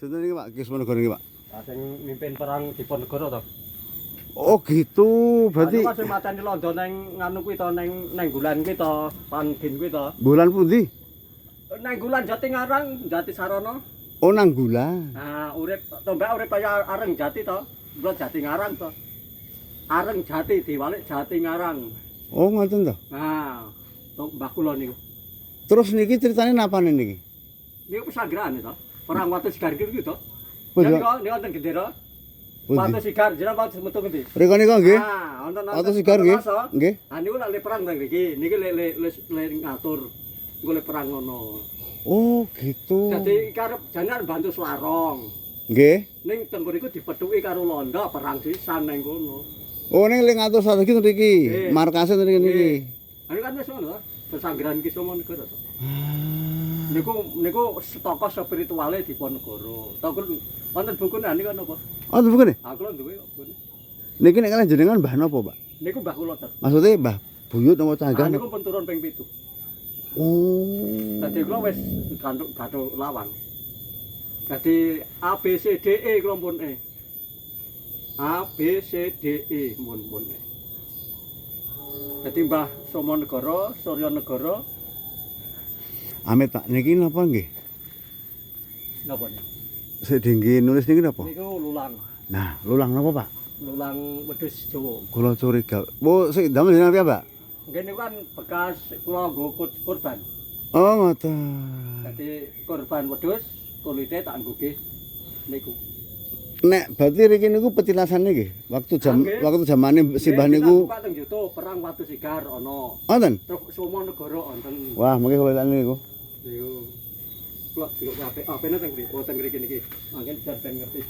Sinten niki Pak? Kismonegoro niki Pak. Sing mimpin perang Diponegoro to. Oh gitu, berarti Anu sing mateni londo neng nganu kuwi to neng Gulan kuwi to, Pangin kuwi to. bulan pundi? Neng Gulan Jati Ngarang, Jati Sarono. Oh Nanggulan. Nah, urip tombak urip kaya Areng Jati to. Bulan Jati Ngarang to. Areng Jati diwalik Jati Ngarang. Oh ngoten to. Nah, mbah kula niku. Terus niki ceritane napane niki? Niku pesanggerahan to. Perang Watu Sigar kuwi to. Pundi? Niku wonten gendera. Watu Sigar jeneng Watu metu ngendi? Rika nika nggih. Ah, wonten Watu Sigar nggih. Nggih. Ah niku lek perang teng mriki, niki lek ngatur golek perang ngono. Oh gitu. Dadi karep janean bantu Slarong. Nggih. Ning teng mriku dipethuki karo Londo perang sisan ning kono. Oh ning lek ngatur strategi niki. Nggih. Markase niki niki. Anu kan wis ngono to. Pesanggeran ki Diponegoro to. Ah. Niku tokoh spirituale Diponegoro. Tokoh wonten bukune niku napa? Oh bukan ya? Aku lho duwe kok bukune. Niki nek kalian jenengan mbah napa Pak? Niku mbah kula to. Maksudnya mbah buyut napa canggang? Niku pun turun ping 7. Oh. Dadi kula wis gantuk lawang. Dadi A B C D E kula pun E. A B C D E mun E. Dadi Mbah Somonegoro, Suryanegara Amit Pak niki napa nggih? napa niku? Sik dinggi nulis niki napa? Niku lulang. Nah, lulang napa Pak? Lulang wedhus Jawa. Kula curiga. Oh, sik damel jenengan piye Pak? Nggih niku kan bekas kula nggo kurban. Oh ngoten. Dadi kurban wedhus kulite tak nggoge niku. Nek berarti riki niku petilasan niki waktu Nggih. waktu zamane simbah Nggih, niku. kita buka teng YouTube perang Watu Sigar ana. Wonten. Truk Somonegoro wonten. Wah, mungkin kula tani niku. Niku. Kula delok HP. HP-ne teng mriki, teng mriki niki. Mangken jar ben ngerti.